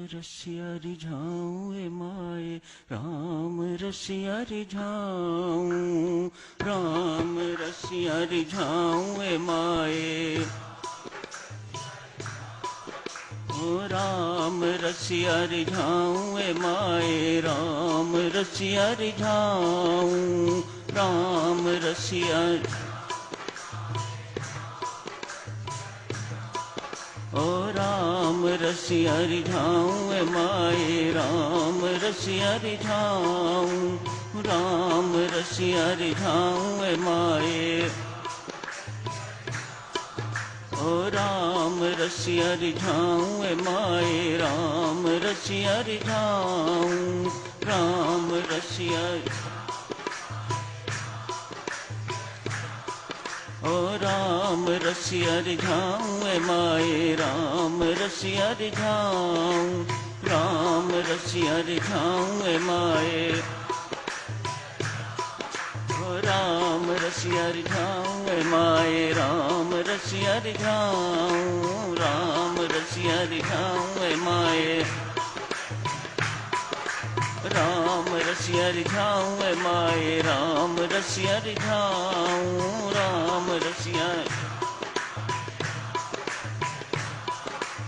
रसिया रिझाऊं ए माए, राम रसिया रिझाऊं, राम रसिया रिझाऊं ए माए। ओ राम रसिया रिझाऊं ए माए, राम रसिया रिझाऊं, राम रसिया। ओ राम रसिया रिझाऊं ए माए, राम रसिया रिझाऊं, राम रसिया रिझाऊं ए माए। ओ राम रसिया रिझाऊं ए माए, राम रसिया रिझाऊं, राम रसिया। ओ राम रसिया रिझाऊं ए माए, राम रसिया रिझाऊं, राम रसिया रिझाऊं ए माए। ओ राम रसिया रिझाऊं ए माए, राम रसिया रिझाऊं, राम रसिया रिझाऊं ए माए। राम रसिया रिझाऊं ए माए, राम रसिया रिझाऊं, राम रसिया।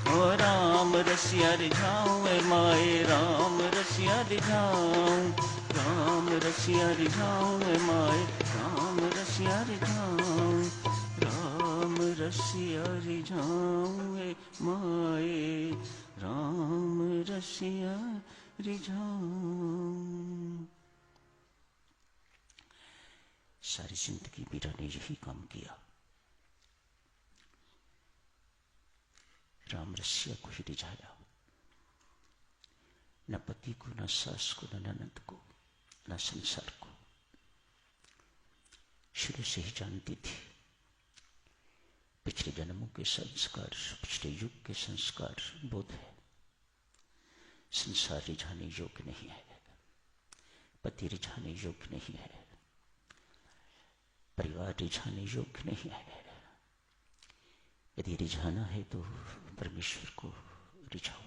ओ राम रसिया रिझाऊं ए माए, राम रसिया रिझाऊं, राम रसिया रिझाऊं ए माए, राम रसिया रिझाऊं, राम रसिया रिझाऊं ए माए, राम रसिया रिझाऊं। सारी जिंदगी मीरा ने यही काम किया, राम रसिया को ही रिझाया। न पति को, न सास को, न ननद को, न संसार को। शुरू से ही जानती थी पिछले जन्मों के संस्कार, पिछले युग के संस्कार बोध है, संसार रिझाने योग्य नहीं है, पति रिझाने योग्य नहीं है, परिवार रिझाने योग्य नहीं है। यदि रिझाना है तो परमेश्वर को रिझाओ।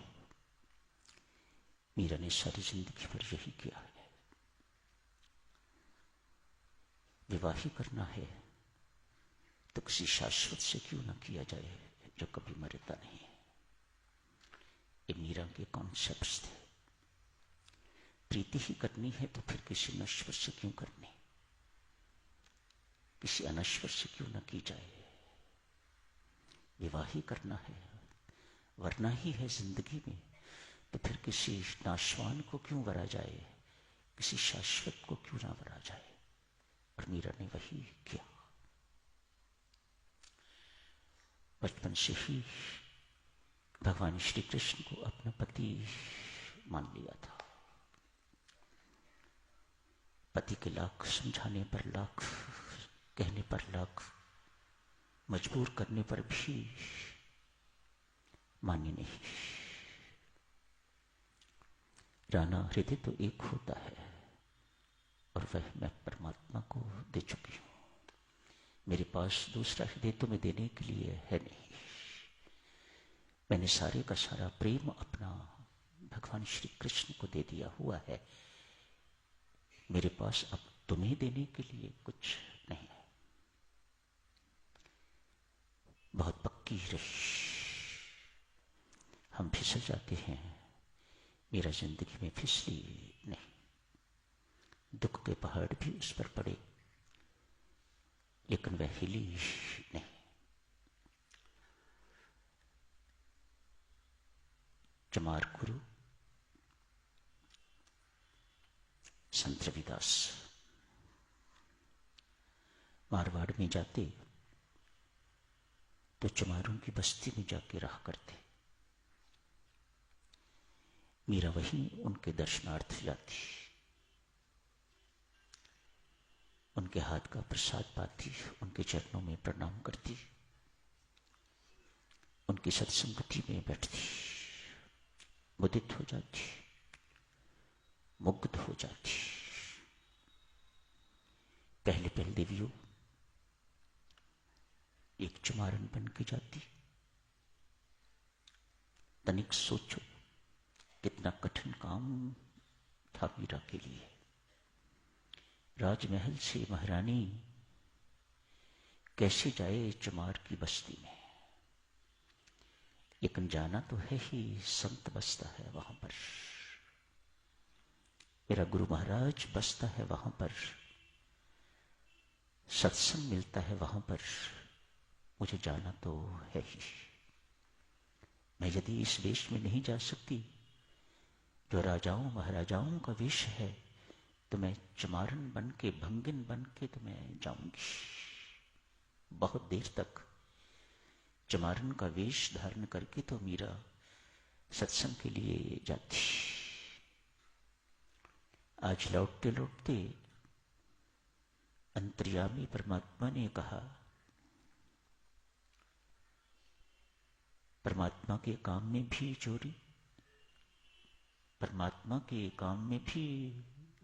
मीरा ने सारी जिंदगी भर यही किया है। विवाह ही करना है तो किसी शाश्वत से क्यों ना किया जाए जो कभी मरता नहीं है। ये मीरा के कॉन्सेप्ट्स थे। प्रीति ही करनी है तो फिर किसी नश्वर से क्यों करनी, किसी अनश्वर से क्यों ना की जाए। विवाह ही करना है, वरना ही है जिंदगी में, तो फिर किसी नाशवान को क्यों वरा जाए, किसी शाश्वत को क्यों ना वरा जाए। और मीरा ने वही किया। बचपन से ही भगवान श्री कृष्ण को अपना पति मान लिया था। पति के लाख समझाने पर, लाख कहने पर, लाख मजबूर करने पर भी मानी नहीं। राना हृदय तो एक होता है और वह मैं परमात्मा को दे चुकी हूं। मेरे पास दूसरा हृदय तो मैं देने के लिए है नहीं। मैंने सारे का सारा प्रेम अपना भगवान श्री कृष्ण को दे दिया हुआ है। मेरे पास अब तुम्हें देने के लिए कुछ नहीं है। बहुत पक्की रही, हम फिसल जाते हैं। मेरा जिंदगी में फिसली नहीं। दुख के पहाड़ भी उस पर पड़े लेकिन वह हिली नहीं। चमार गुरु संत रविदास मारवाड़ में जाते तो चमारों की बस्ती में जाके रहा करते। मीरा वहीं उनके दर्शनार्थ जाती, उनके हाथ का प्रसाद पाती, उनके चरणों में प्रणाम करती, उनकी सत्संगति में बैठती, मुदित हो जाती, मुग्ध हो जाती। पहले पहले देवियों एक चमारन बन के जाती। तनिक सोचो, कितना कठिन काम था मीरा के लिए। राजमहल से महारानी कैसे जाए चमार की बस्ती में, लेकिन जाना तो है ही, संत बसता है वहां पर, मेरा गुरु महाराज बसता है वहां पर, सत्संग मिलता है वहां पर, मुझे जाना तो है ही। मैं यदि इस वेश में नहीं जा सकती जो राजाओं महाराजाओं का वेश है, तो मैं चमारन बन के, भंगिन बन के तो मैं जाऊंगी। बहुत देर तक चमारन का वेश धारण करके तो मीरा सत्संग के लिए जाती। आज लौटते लौटते अंतर्यामी परमात्मा ने कहा, परमात्मा के काम में भी चोरी, परमात्मा के काम में भी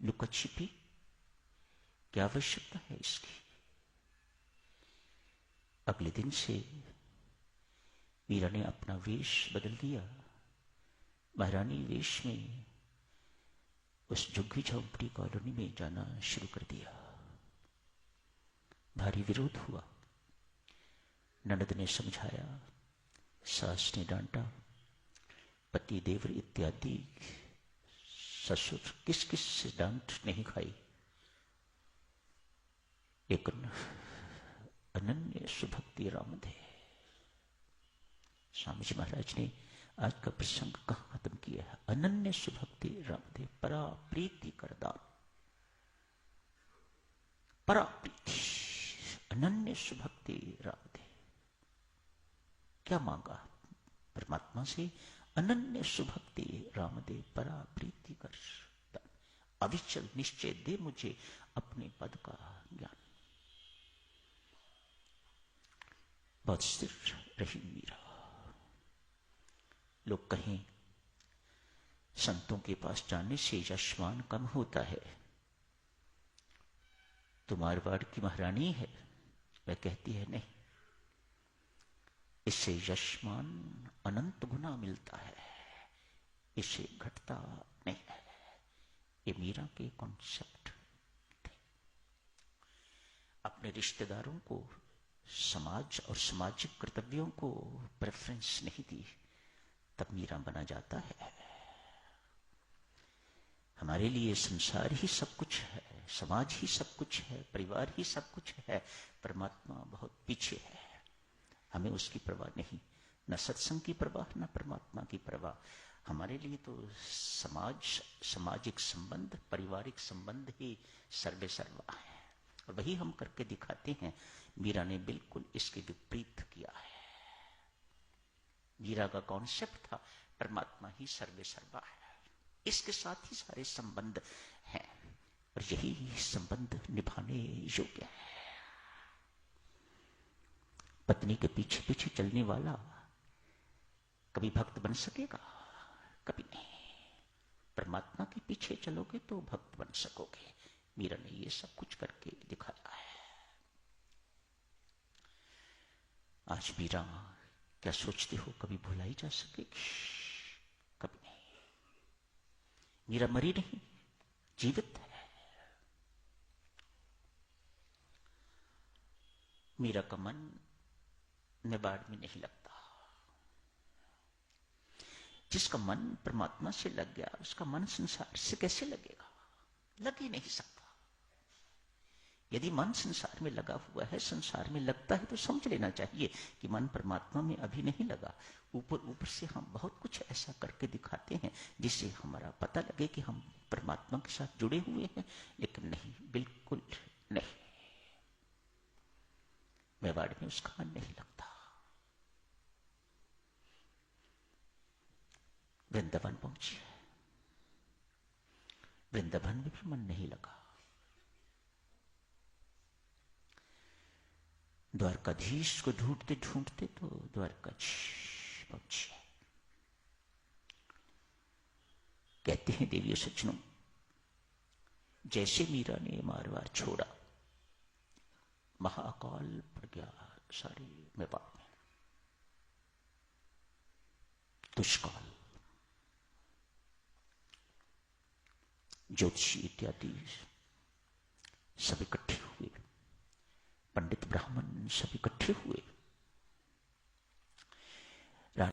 लुका छिपी, क्या आवश्यकता है इसकी। अगले दिन से मीरा ने अपना वेश बदल दिया, महारानी वेश में उस झुग्गी झोंपड़ी कॉलोनी में जाना शुरू कर दिया। भारी विरोध हुआ, ननद ने समझाया, सास ने डांटा, पति देवर इत्यादि ससुर किस किस से डांट नहीं खाई, लेकिन अनन्य सुभक्ति रामदेव। स्वामी जी महाराज ने आज का प्रसंग कहां खत्म किया है? अनन्य सुभक्ति रामदेव, परा प्रीति करदान, परा प्रीति, अनन्य सुभक्ति रामदेव। क्या मांगा परमात्मा से? अनन्य सुभक्ति रामदेव, परा प्रीति कर, अविचल निश्चय दे मुझे अपने पद का ज्ञान। बहुत स्थिर रही मीरा। लोग कहें संतों के पास जाने से यशमान कम होता है, तो मारवाड़ की महारानी है, वह कहती है नहीं, इससे यशमान अनंत गुना मिलता है, इससे घटता नहीं है। ये मीरा के कॉन्सेप्ट थे। अपने रिश्तेदारों को, समाज और सामाजिक कर्तव्यों को प्रेफरेंस नहीं दी, तब मीरा बना जाता है। हमारे लिए संसार ही सब कुछ है, समाज ही सब कुछ है, परिवार ही सब कुछ है, परमात्मा बहुत पीछे है। हमें उसकी परवाह नहीं, न सत्संग की परवाह, न परमात्मा की परवाह। हमारे लिए तो समाज, सामाजिक संबंध, पारिवारिक संबंध ही सर्वे सर्वा है, और वही हम करके दिखाते हैं। मीरा ने बिल्कुल इसके विपरीत किया है। मीरा का कॉन्सेप्ट था परमात्मा ही सर्वे सर्वा है, इसके साथ ही सारे संबंध हैं, और यही संबंध निभाने योग्य है। पत्नी के पीछे पीछे चलने वाला कभी भक्त बन सकेगा? कभी नहीं। परमात्मा के पीछे चलोगे तो भक्त बन सकोगे। मीरा ने ये सब कुछ करके दिखाया है। आज मीरा क्या सोचते हो, कभी भुलाई जा सकेगी? कभी नहीं। मीरा मरी नहीं, जीवित है। मीरा का मन निबाड़ में नहीं लगता। जिसका मन परमात्मा से लग गया, उसका मन संसार से कैसे लगेगा? लग ही नहीं सकता। यदि मन संसार में लगा हुआ है, संसार में लगता है, तो समझ लेना चाहिए कि मन परमात्मा में अभी नहीं लगा। ऊपर ऊपर से हम बहुत कुछ ऐसा करके दिखाते हैं जिससे हमारा पता लगे कि हम परमात्मा के साथ जुड़े हुए हैं, लेकिन नहीं, बिल्कुल नहीं। मेवाड़ में उसका मन नहीं लगता। वृंदावन पहुंची है, वृंदावन में भी मन नहीं लगा। द्वारकाधीश को ढूंढते ढूंढते तो द्वारकाधीश पहुंची है। कहते हैं देवियों सज्जनों, जैसे मीरा ने मारवाड़ छोड़ा, महाकाल पड़ गया सारे मेवाड़ में, दुष्काल। ज्योतिषी इत्यादि सब